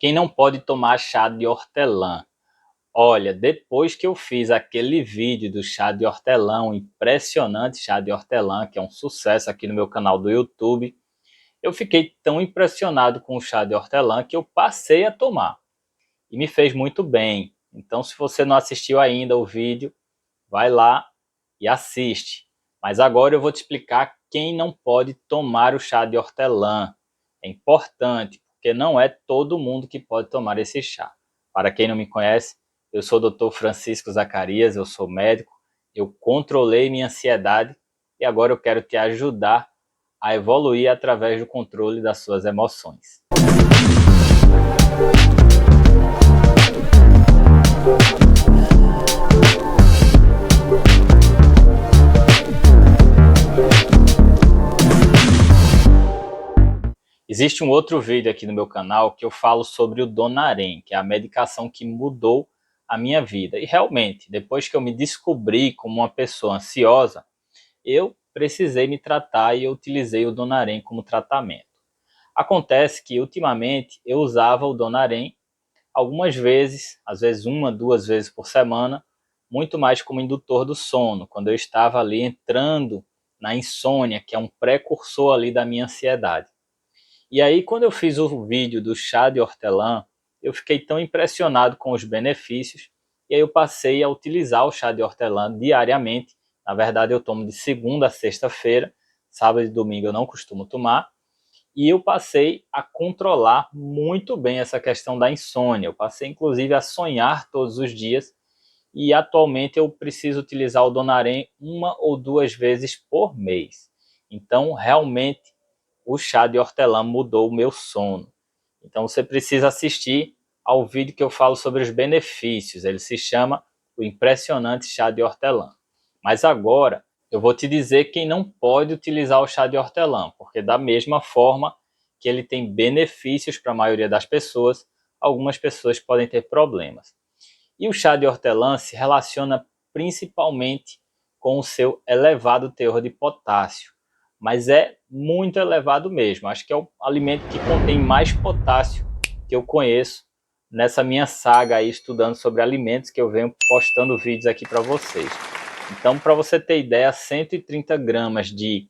Quem não pode tomar chá de hortelã? Olha, depois que eu fiz aquele vídeo do chá de hortelã, um impressionante chá de hortelã, que é um sucesso aqui no meu canal do YouTube, eu fiquei tão impressionado com o chá de hortelã que eu passei a tomar. E me fez muito bem. Então, se você não assistiu ainda o vídeo, vai lá e assiste. Mas agora eu vou te explicar quem não pode tomar o chá de hortelã. É importante, porque não é todo mundo que pode tomar esse chá. Para quem não me conhece, eu sou o Dr. Francisco Zacarias, eu sou médico, eu controlei minha ansiedade e agora eu quero te ajudar a evoluir através do controle das suas emoções. Existe um outro vídeo aqui no meu canal que eu falo sobre o Donarém, que é a medicação que mudou a minha vida. E realmente, depois que eu me descobri como uma pessoa ansiosa, eu precisei me tratar e eu utilizei o Donarém como tratamento. Acontece que ultimamente eu usava o Donarém algumas vezes, às vezes uma, duas vezes por semana, muito mais como indutor do sono, quando eu estava ali entrando na insônia, que é um precursor ali da minha ansiedade. E aí, quando eu fiz o vídeo do chá de hortelã, eu fiquei tão impressionado com os benefícios, e aí eu passei a utilizar o chá de hortelã diariamente. Na verdade, eu tomo de segunda a sexta-feira, sábado e domingo eu não costumo tomar, e eu passei a controlar muito bem essa questão da insônia. Eu passei, inclusive, a sonhar todos os dias, e atualmente eu preciso utilizar o Donarém uma ou duas vezes por mês. Então, realmente, o chá de hortelã mudou o meu sono. Então você precisa assistir ao vídeo que eu falo sobre os benefícios. Ele se chama O Impressionante Chá de Hortelã. Mas agora eu vou te dizer quem não pode utilizar o chá de hortelã, porque da mesma forma que ele tem benefícios para a maioria das pessoas, algumas pessoas podem ter problemas. E o chá de hortelã se relaciona principalmente com o seu elevado teor de potássio, mas é muito elevado mesmo. Acho que é o alimento que contém mais potássio que eu conheço nessa minha saga aí estudando sobre alimentos, que eu venho postando vídeos aqui para vocês. Então, para você ter ideia, 130 gramas de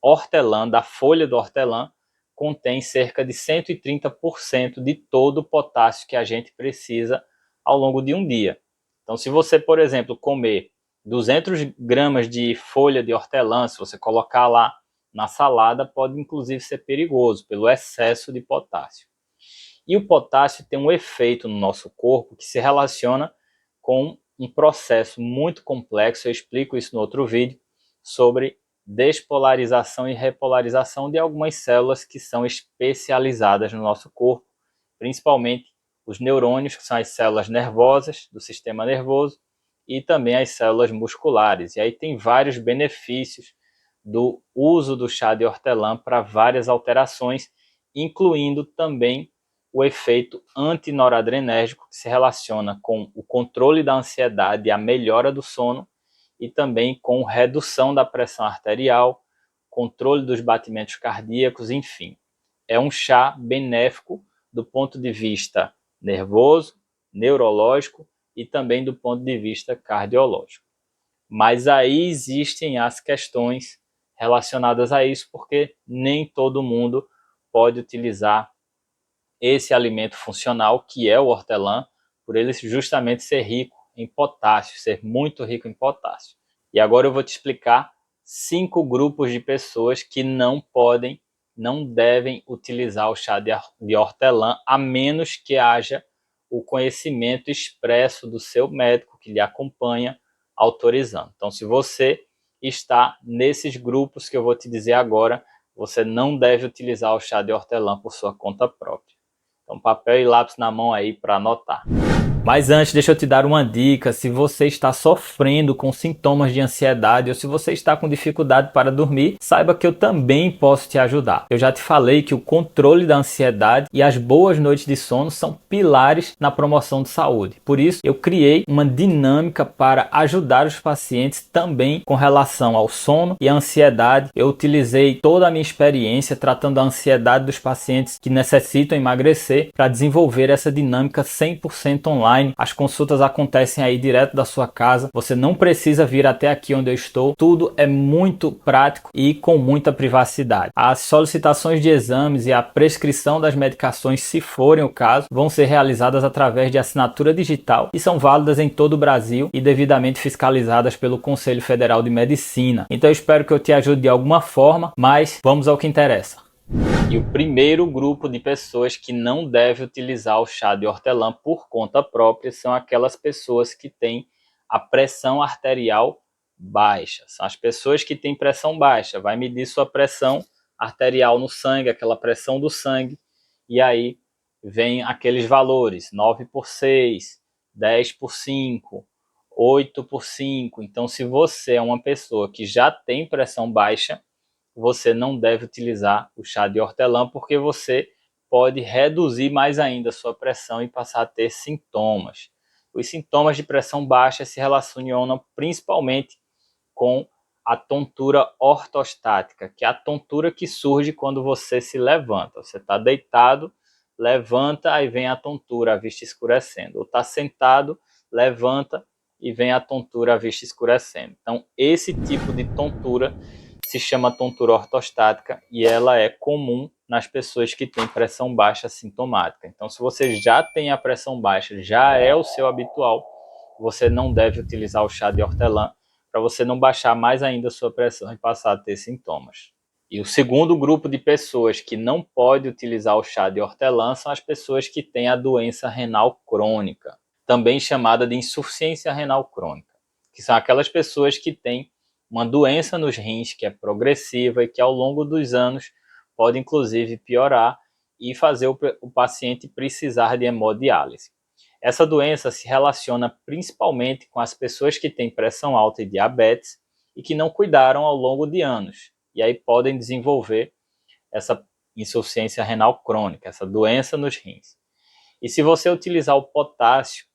hortelã, da folha do hortelã, contém cerca de 130% de todo o potássio que a gente precisa ao longo de um dia. Então, se você, por exemplo, comer 200 gramas de folha de hortelã, se você colocar lá na salada, pode inclusive ser perigoso pelo excesso de potássio. E o potássio tem um efeito no nosso corpo que se relaciona com um processo muito complexo, eu explico isso no outro vídeo, sobre despolarização e repolarização de algumas células que são especializadas no nosso corpo, principalmente os neurônios, que são as células nervosas do sistema nervoso, e também as células musculares. E aí tem vários benefícios do uso do chá de hortelã para várias alterações, incluindo também o efeito antinoradrenérgico, que se relaciona com o controle da ansiedade e a melhora do sono, e também com redução da pressão arterial, controle dos batimentos cardíacos, enfim. É um chá benéfico do ponto de vista nervoso, neurológico e também do ponto de vista cardiológico. Mas aí existem as questões relacionadas a isso, porque nem todo mundo pode utilizar esse alimento funcional, que é o hortelã, por ele justamente ser rico em potássio, ser muito rico em potássio. E agora eu vou te explicar 5 grupos de pessoas que não podem, não devem utilizar o chá de hortelã, a menos que haja o conhecimento expresso do seu médico que lhe acompanha, autorizando. Então, se você está nesses grupos que eu vou te dizer agora, você não deve utilizar o chá de hortelã por sua conta própria. Então, papel e lápis na mão aí para anotar. Mas antes, deixa eu te dar uma dica. Se você está sofrendo com sintomas de ansiedade ou se você está com dificuldade para dormir, saiba que eu também posso te ajudar. Eu já te falei que o controle da ansiedade e as boas noites de sono são pilares na promoção de saúde. Por isso, eu criei uma dinâmica para ajudar os pacientes também com relação ao sono e à ansiedade. Eu utilizei toda a minha experiência tratando a ansiedade dos pacientes que necessitam emagrecer para desenvolver essa dinâmica 100% online. As consultas acontecem aí direto da sua casa, você não precisa vir até aqui onde eu estou, tudo é muito prático e com muita privacidade. As solicitações de exames e a prescrição das medicações, se forem o caso, vão ser realizadas através de assinatura digital e são válidas em todo o Brasil e devidamente fiscalizadas pelo Conselho Federal de Medicina. Então eu espero que eu te ajude de alguma forma, mas vamos ao que interessa. E o primeiro grupo de pessoas que não deve utilizar o chá de hortelã por conta própria são aquelas pessoas que têm a pressão arterial baixa. São as pessoas que têm pressão baixa. Vai medir sua pressão arterial no sangue, aquela pressão do sangue, e aí vem aqueles valores, 9/6, 10/5, 8/5. Então, se você é uma pessoa que já tem pressão baixa, você não deve utilizar o chá de hortelã, porque você pode reduzir mais ainda a sua pressão e passar a ter sintomas. Os sintomas de pressão baixa se relacionam principalmente com a tontura ortostática, que é a tontura que surge quando você se levanta. Você está deitado, levanta, aí vem a tontura, a vista escurecendo. Ou está sentado, levanta e vem a tontura, a vista escurecendo. Então, esse tipo de tontura se chama tontura ortostática e ela é comum nas pessoas que têm pressão baixa sintomática. Então, se você já tem a pressão baixa, já é o seu habitual, você não deve utilizar o chá de hortelã para você não baixar mais ainda a sua pressão e passar a ter sintomas. E o segundo grupo de pessoas que não pode utilizar o chá de hortelã são as pessoas que têm a doença renal crônica, também chamada de insuficiência renal crônica, que são aquelas pessoas que têm uma doença nos rins que é progressiva e que ao longo dos anos pode inclusive piorar e fazer o paciente precisar de hemodiálise. Essa doença se relaciona principalmente com as pessoas que têm pressão alta e diabetes e que não cuidaram ao longo de anos. E aí podem desenvolver essa insuficiência renal crônica, essa doença nos rins. E se você utilizar o potássio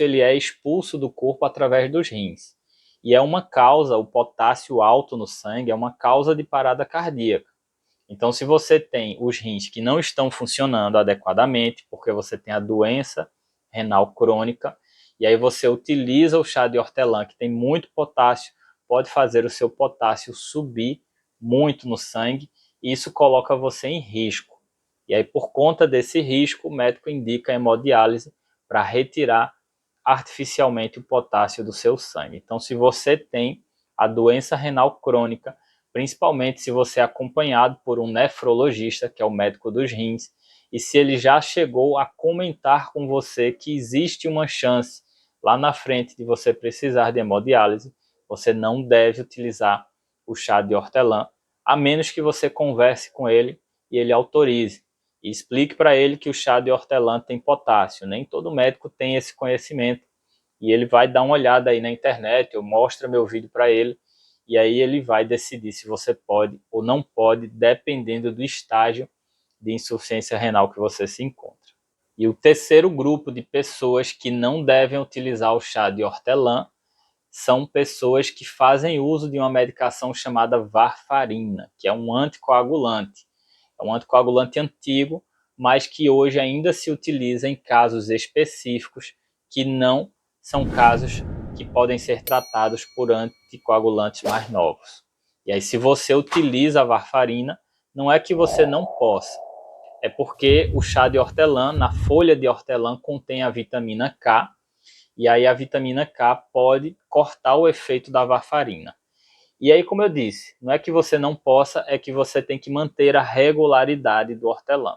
ele é expulso do corpo através dos rins. E é uma causa, o potássio alto no sangue é uma causa de parada cardíaca. Então, se você tem os rins que não estão funcionando adequadamente, porque você tem a doença renal crônica, e aí você utiliza o chá de hortelã, que tem muito potássio, pode fazer o seu potássio subir muito no sangue, e isso coloca você em risco. E aí, por conta desse risco, o médico indica a hemodiálise para retirar artificialmente o potássio do seu sangue. Então, se você tem a doença renal crônica, principalmente se você é acompanhado por um nefrologista, que é o médico dos rins, e se ele já chegou a comentar com você que existe uma chance lá na frente de você precisar de hemodiálise, você não deve utilizar o chá de hortelã, a menos que você converse com ele e ele autorize. E explique para ele que o chá de hortelã tem potássio. Nem todo médico tem esse conhecimento. E ele vai dar uma olhada aí na internet, eu mostro meu vídeo para ele, e aí ele vai decidir se você pode ou não pode, dependendo do estágio de insuficiência renal que você se encontra. E o terceiro grupo de pessoas que não devem utilizar o chá de hortelã são pessoas que fazem uso de uma medicação chamada varfarina, que é um anticoagulante. É um anticoagulante antigo, mas que hoje ainda se utiliza em casos específicos que não são casos que podem ser tratados por anticoagulantes mais novos. E aí, se você utiliza a varfarina, não é que você não possa, é porque o chá de hortelã, na folha de hortelã, contém a vitamina K, e aí a vitamina K pode cortar o efeito da varfarina. E aí, como eu disse, não é que você não possa, é que você tem que manter a regularidade do hortelã.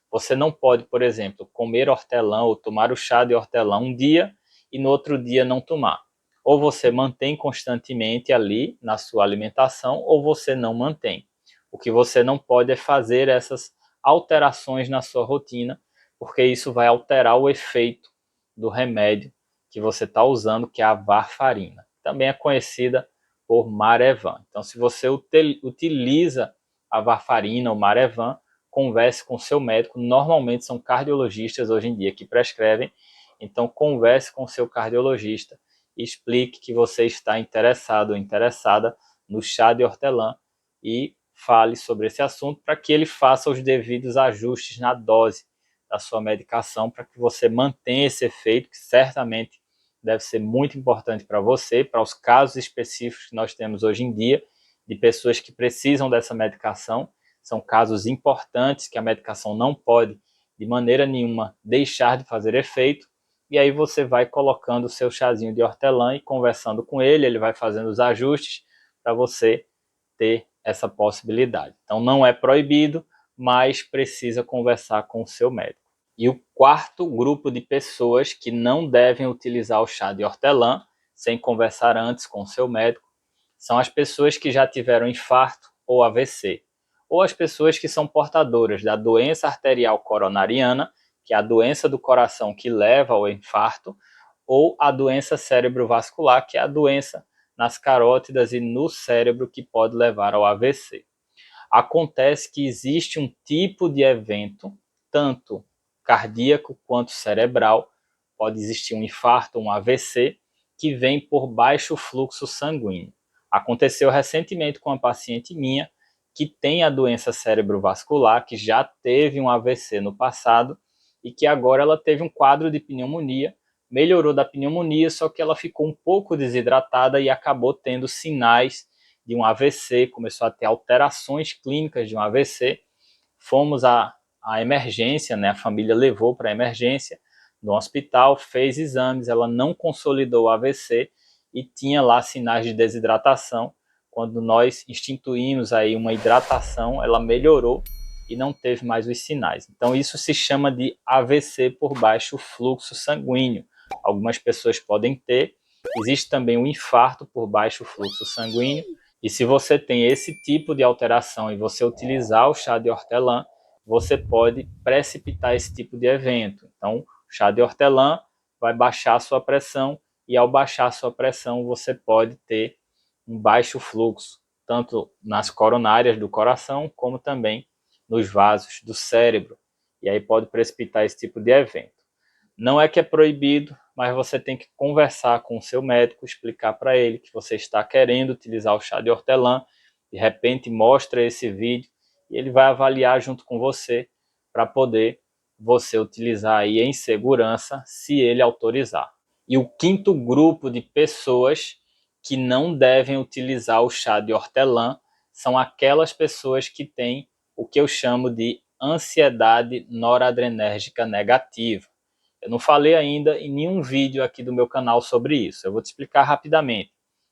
Você não pode, por exemplo, comer hortelã ou tomar o chá de hortelã um dia e no outro dia não tomar. Ou você mantém constantemente ali na sua alimentação, ou você não mantém. O que você não pode é fazer essas alterações na sua rotina, porque isso vai alterar o efeito do remédio que você está usando, que é a varfarina. Também é conhecida por Marevan. Então, se você utiliza a varfarina ou Marevan, converse com o seu médico. Normalmente são cardiologistas hoje em dia que prescrevem. Então, converse com o seu cardiologista e explique que você está interessado ou interessada no chá de hortelã e fale sobre esse assunto para que ele faça os devidos ajustes na dose da sua medicação para que você mantenha esse efeito, que certamente deve ser muito importante para você, para os casos específicos que nós temos hoje em dia, de pessoas que precisam dessa medicação. São casos importantes que a medicação não pode, de maneira nenhuma, deixar de fazer efeito. E aí você vai colocando o seu chazinho de hortelã e conversando com ele, ele vai fazendo os ajustes para você ter essa possibilidade. Então não é proibido, mas precisa conversar com o seu médico. E o quarto grupo de pessoas que não devem utilizar o chá de hortelã sem conversar antes com o seu médico são as pessoas que já tiveram infarto ou AVC, ou as pessoas que são portadoras da doença arterial coronariana, que é a doença do coração que leva ao infarto, ou a doença cerebrovascular, que é a doença nas carótidas e no cérebro que pode levar ao AVC. Acontece que existe um tipo de evento, tanto cardíaco quanto cerebral, pode existir um infarto, um AVC, que vem por baixo fluxo sanguíneo. Aconteceu recentemente com uma paciente minha que tem a doença cerebrovascular, que já teve um AVC no passado e que agora ela teve um quadro de pneumonia, melhorou da pneumonia, só que ela ficou um pouco desidratada e acabou tendo sinais de um AVC, começou a ter alterações clínicas de um AVC. Fomos à emergência, né? A família levou para a emergência no hospital, fez exames, ela não consolidou o AVC e tinha lá sinais de desidratação. Quando nós instituímos aí uma hidratação, ela melhorou e não teve mais os sinais. Então isso se chama de AVC por baixo fluxo sanguíneo. Algumas pessoas podem ter. Existe também o infarto por baixo fluxo sanguíneo. E se você tem esse tipo de alteração e você utilizar o chá de hortelã, você pode precipitar esse tipo de evento. Então, o chá de hortelã vai baixar a sua pressão e ao baixar a sua pressão, você pode ter um baixo fluxo, tanto nas coronárias do coração, como também nos vasos do cérebro. E aí pode precipitar esse tipo de evento. Não é que é proibido, mas você tem que conversar com o seu médico, explicar para ele que você está querendo utilizar o chá de hortelã, de repente mostra esse vídeo e ele vai avaliar junto com você para poder você utilizar aí em segurança, se ele autorizar. E o quinto grupo de pessoas que não devem utilizar o chá de hortelã são aquelas pessoas que têm o que eu chamo de ansiedade noradrenérgica negativa. Eu não falei ainda em nenhum vídeo aqui do meu canal sobre isso. Eu vou te explicar rapidamente.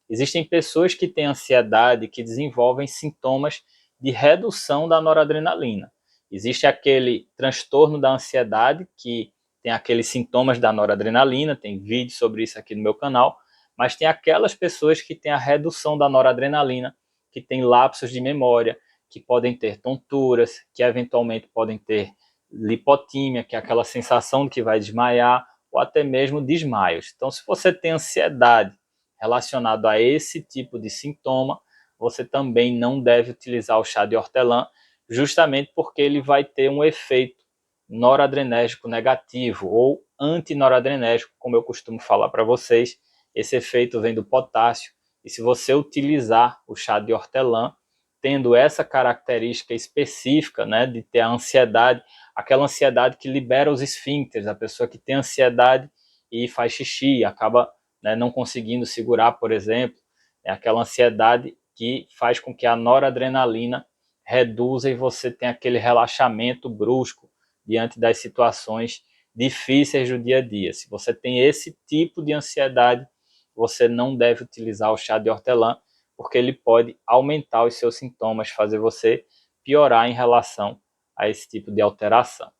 Existem pessoas que têm ansiedade que desenvolvem sintomas de redução da noradrenalina. Existe aquele transtorno da ansiedade que tem aqueles sintomas da noradrenalina, tem vídeo sobre isso aqui no meu canal, mas tem aquelas pessoas que têm a redução da noradrenalina, que têm lapsos de memória, que podem ter tonturas, que eventualmente podem ter lipotímia, que é aquela sensação de que vai desmaiar, ou até mesmo desmaios. Então, se você tem ansiedade relacionada a esse tipo de sintoma, você também não deve utilizar o chá de hortelã, justamente porque ele vai ter um efeito noradrenérgico negativo ou antinoradrenérgico, como eu costumo falar para vocês. Esse efeito vem do potássio, e se você utilizar o chá de hortelã, tendo essa característica específica, né, de ter a ansiedade, aquela ansiedade que libera os esfíncteres, a pessoa que tem ansiedade e faz xixi, acaba, né, não conseguindo segurar, por exemplo, é aquela ansiedade que faz com que a noradrenalina reduza e você tenha aquele relaxamento brusco diante das situações difíceis do dia a dia. Se você tem esse tipo de ansiedade, você não deve utilizar o chá de hortelã, porque ele pode aumentar os seus sintomas, fazer você piorar em relação a esse tipo de alteração.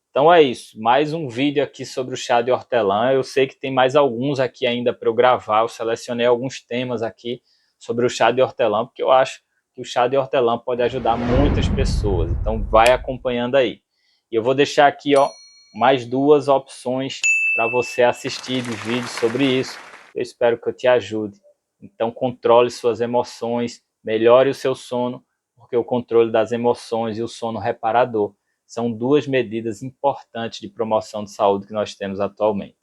Então é isso, mais um vídeo aqui sobre o chá de hortelã. Eu sei que tem mais alguns aqui ainda para eu gravar, eu selecionei alguns temas aqui sobre o chá de hortelã, porque eu acho que o chá de hortelã pode ajudar muitas pessoas, então vai acompanhando aí. E eu vou deixar aqui, ó, mais duas opções para você assistir de vídeos sobre isso. Eu espero que eu te ajude. Então controle suas emoções, melhore o seu sono, porque o controle das emoções e o sono reparador são duas medidas importantes de promoção de saúde que nós temos atualmente.